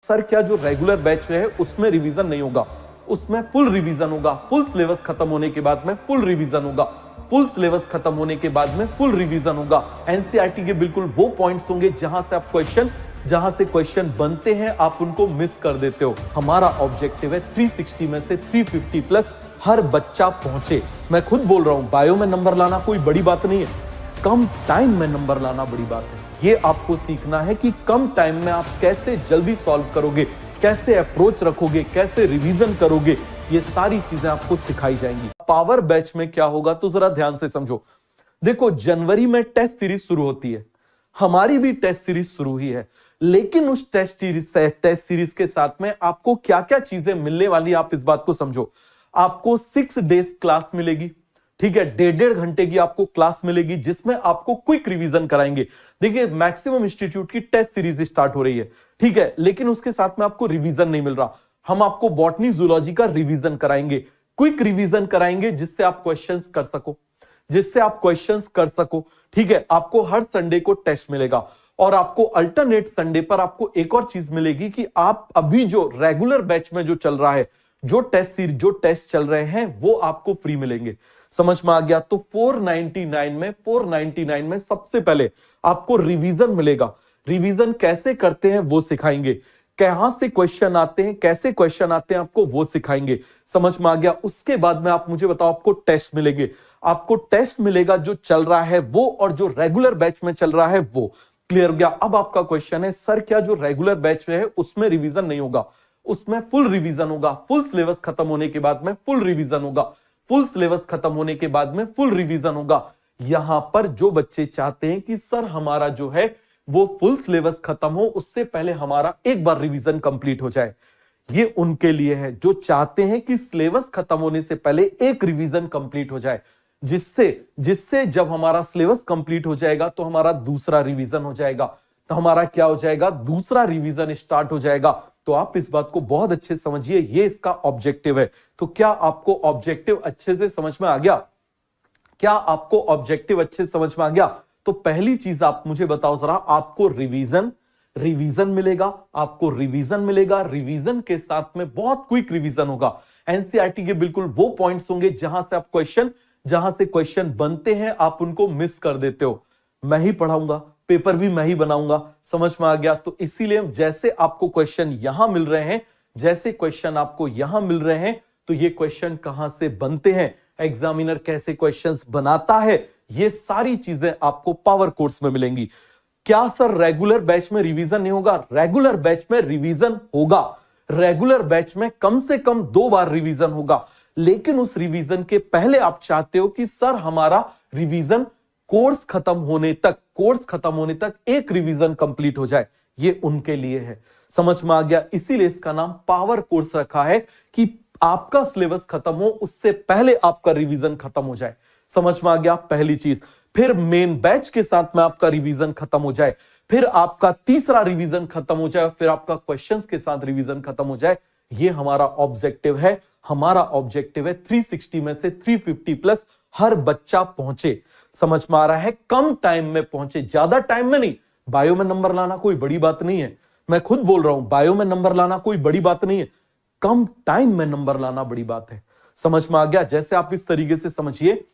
Sir क्या जो regular batch है उसमें रिवीजन नहीं होगा? उसमें फुल रिवीजन होगा। फुल सिलेबस खत्म होने के बाद में फुल रिवीजन होगा। फुल सिलेबस खत्म होने के बाद में फुल रिवीजन होगा। एनसीईआरटी के बिल्कुल वो पॉइंट्स होंगे जहां से क्वेश्चन बनते हैं आप उनको मिस कर देते हो। हमारा ऑब्जेक्टिव है 360 में से 350 प्लस हर बच्चा पहुंचे। मैं खुद बोल रहा हूं, बायो में नंबर लाना कोई बड़ी बात नहीं है, कम टाइम में नंबर लाना बड़ी बात है। ये आपको सीखना है कि कम टाइम में आप कैसे जल्दी सॉल्व करोगे, कैसे अप्रोच रखोगे, कैसे रिवीजन करोगे, ये सारी चीजें आपको सिखाई जाएंगी। पावर बैच में क्या होगा तो जरा ध्यान से समझो। देखो, जनवरी में टेस्ट सीरीज शुरू होती है, हमारी भी टेस्ट सीरीज शुरू हुई है, लेकिन उस टेस्ट सीरीज के साथ में आपको क्या क्या चीजें मिलने वाली आप इस बात को समझो। आपको 6 डेज क्लास मिलेगी, ठीक है, 1.5 घंटे की आपको क्लास मिलेगी जिसमें आपको क्विक रिवीजन कराएंगे। देखिए, मैक्सिमम इंस्टीट्यूट की टेस्ट सीरीज स्टार्ट हो रही है, ठीक है, लेकिन उसके साथ में आपको रिवीजन नहीं मिल रहा। हम आपको बॉटनी जूलॉजी का रिवीजन कराएंगे, क्विक रिवीजन कराएंगे जिससे आप क्वेश्चंस कर सको, ठीक है। आपको हर संडे को टेस्ट मिलेगा और आपको अल्टरनेट संडे पर आपको एक और चीज मिलेगी कि आप अभी जो रेगुलर बैच में जो चल रहा है, जो टेस्ट चल रहे हैं वो आपको फ्री मिलेंगे। समझ में आ गया? तो 499 में सबसे पहले आपको रिवीजन मिलेगा। रिवीजन कैसे करते हैं वो सिखाएंगे, कहां से क्वेश्चन आते हैं, कैसे क्वेश्चन आते हैं आपको वो सिखाएंगे। समझ में आ गया? उसके बाद में आप मुझे बताओ, आपको टेस्ट मिलेंगे। आपको टेस्ट मिलेगा जो चल रहा है वो और जो रेगुलर बैच में चल रहा है वो। क्लियर हो गया? अब आपका क्वेश्चन है, सर क्या जो रेगुलर बैच है उसमें रिवीजन नहीं होगा? उसमें फुल रिवीजन होगा। फुल सिलेबस खत्म होने के बाद में फुल रिवीजन होगा। फुल सिलेबस खत्म होने के बाद में फुल रिवीजन होगा। यहां पर जो बच्चे चाहते हैं कि सर हमारा जो है वो फुल सिलेबस खत्म हो, उससे पहले हमारा एक बार रिवीजन कंप्लीट हो जाए, ये उनके लिए है जो चाहते हैं कि सिलेबस खत्म होने से पहले एक रिवीजन कंप्लीट हो जाए, जिससे जब हमारा सिलेबस कंप्लीट हो जाएगा तो हमारा दूसरा रिवीजन हो जाएगा। तो हमारा क्या हो जाएगा? दूसरा रिवीजन स्टार्ट हो जाएगा। तो आप इस बात को बहुत अच्छे से समझिए, ये इसका ऑब्जेक्टिव है। तो क्या आपको ऑब्जेक्टिव अच्छे से समझ में आ गया? क्या आपको ऑब्जेक्टिव अच्छे से समझ में आ गया? तो पहली चीज आप मुझे बताओ जरा, आपको रिवीजन मिलेगा। आपको रिवीजन मिलेगा, रिवीजन के साथ में बहुत क्विक रिवीजन होगा। एनसीईआरटी के बिल्कुल वो पॉइंट्स होंगे जहां से क्वेश्चन बनते हैं आप उनको मिस कर देते हो। मैं ही पढ़ाऊंगा, पेपर भी मैं ही बनाऊंगा। समझ में आ गया? तो इसीलिए जैसे आपको क्वेश्चन यहां मिल रहे हैं, तो ये क्वेश्चन कहां से बनते हैं, एग्जामिनर कैसे क्वेश्चंस बनाता है, ये सारी चीजें आपको पावर कोर्स में मिलेंगी। क्या सर रेगुलर बैच में रिवीजन नहीं होगा? रेगुलर बैच में रिवीजन होगा। रेगुलर बैच में कम से कम 2 बार रिवीजन होगा, लेकिन उस रिवीजन के पहले आप चाहते हो कि सर हमारा रिवीजन कोर्स खत्म होने तक एक रिवीजन कंप्लीट हो जाए। ये उनके लिए है। समझ में आ गया? इसीलिए इसका नाम पावर कोर्स रखा है कि आपका सिलेबस खत्म हो उससे पहले आपका रिवीजन खत्म हो जाए। समझ में आ गया? पहली चीज। फिर मेन बैच के साथ में आपका रिवीजन खत्म हो जाए, फिर आपका तीसरा रिवीजन खत्म हो जाए, फिर आपका क्वेश्चंस के साथ रिवीजन खत्म हो जाए। ये हमारा ऑब्जेक्टिव है। हमारा ऑब्जेक्टिव है 360 में से 350 प्लस हर बच्चा पहुंचे। समझ में आ रहा है? कम टाइम में पहुंचे, ज्यादा टाइम में नहीं। बायो में नंबर लाना कोई बड़ी बात नहीं है, मैं खुद बोल रहा हूं, बायो में नंबर लाना कोई बड़ी बात नहीं है, कम टाइम में नंबर लाना बड़ी बात है। समझ में आ गया? जैसे आप इस तरीके से समझिए,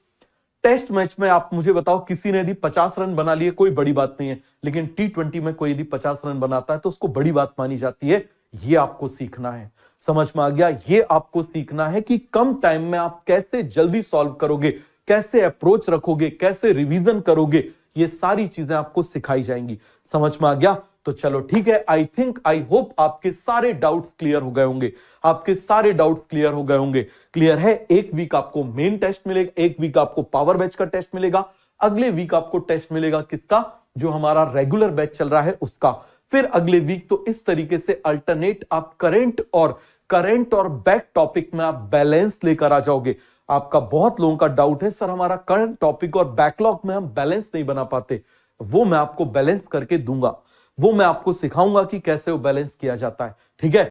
टेस्ट मैच में आप मुझे बताओ, किसी ने यदि 50 रन बना लिए कोई बड़ी बात नहीं है, लेकिन T20 में कोई यदि 50 रन बनाता है तो उसको बड़ी बात मानी जाती है। ये आपको सीखना है। समझ में आ गया? ये आपको सीखना है कि कम टाइम में आप कैसे जल्दी सॉल्व करोगे, कैसे अप्रोच रखोगे, कैसे रिवीजन करोगे, ये सारी चीजें आपको सिखाई जाएंगी। समझ में आ गया? तो चलो ठीक है। आई होप आपके सारे डाउट्स क्लियर हो गए होंगे। क्लियर है? एक वीक आपको मेन टेस्ट मिलेगा, एक वीक आपको पावर बैच का टेस्ट मिलेगा, अगले वीक आपको टेस्ट मिलेगा किसका? जो हमारा रेगुलर बैच चल रहा है उसका। फिर अगले वीक तो इस तरीके से अल्टरनेट आप करंट और बैक टॉपिक में आप बैलेंस लेकर आ जाओगे। आपका बहुत लोगों का डाउट है, सर हमारा करंट टॉपिक और बैकलॉग में हम बैलेंस नहीं बना पाते। वो मैं आपको बैलेंस करके दूंगा, वो मैं आपको सिखाऊंगा कि कैसे वो बैलेंस किया जाता है। ठीक है?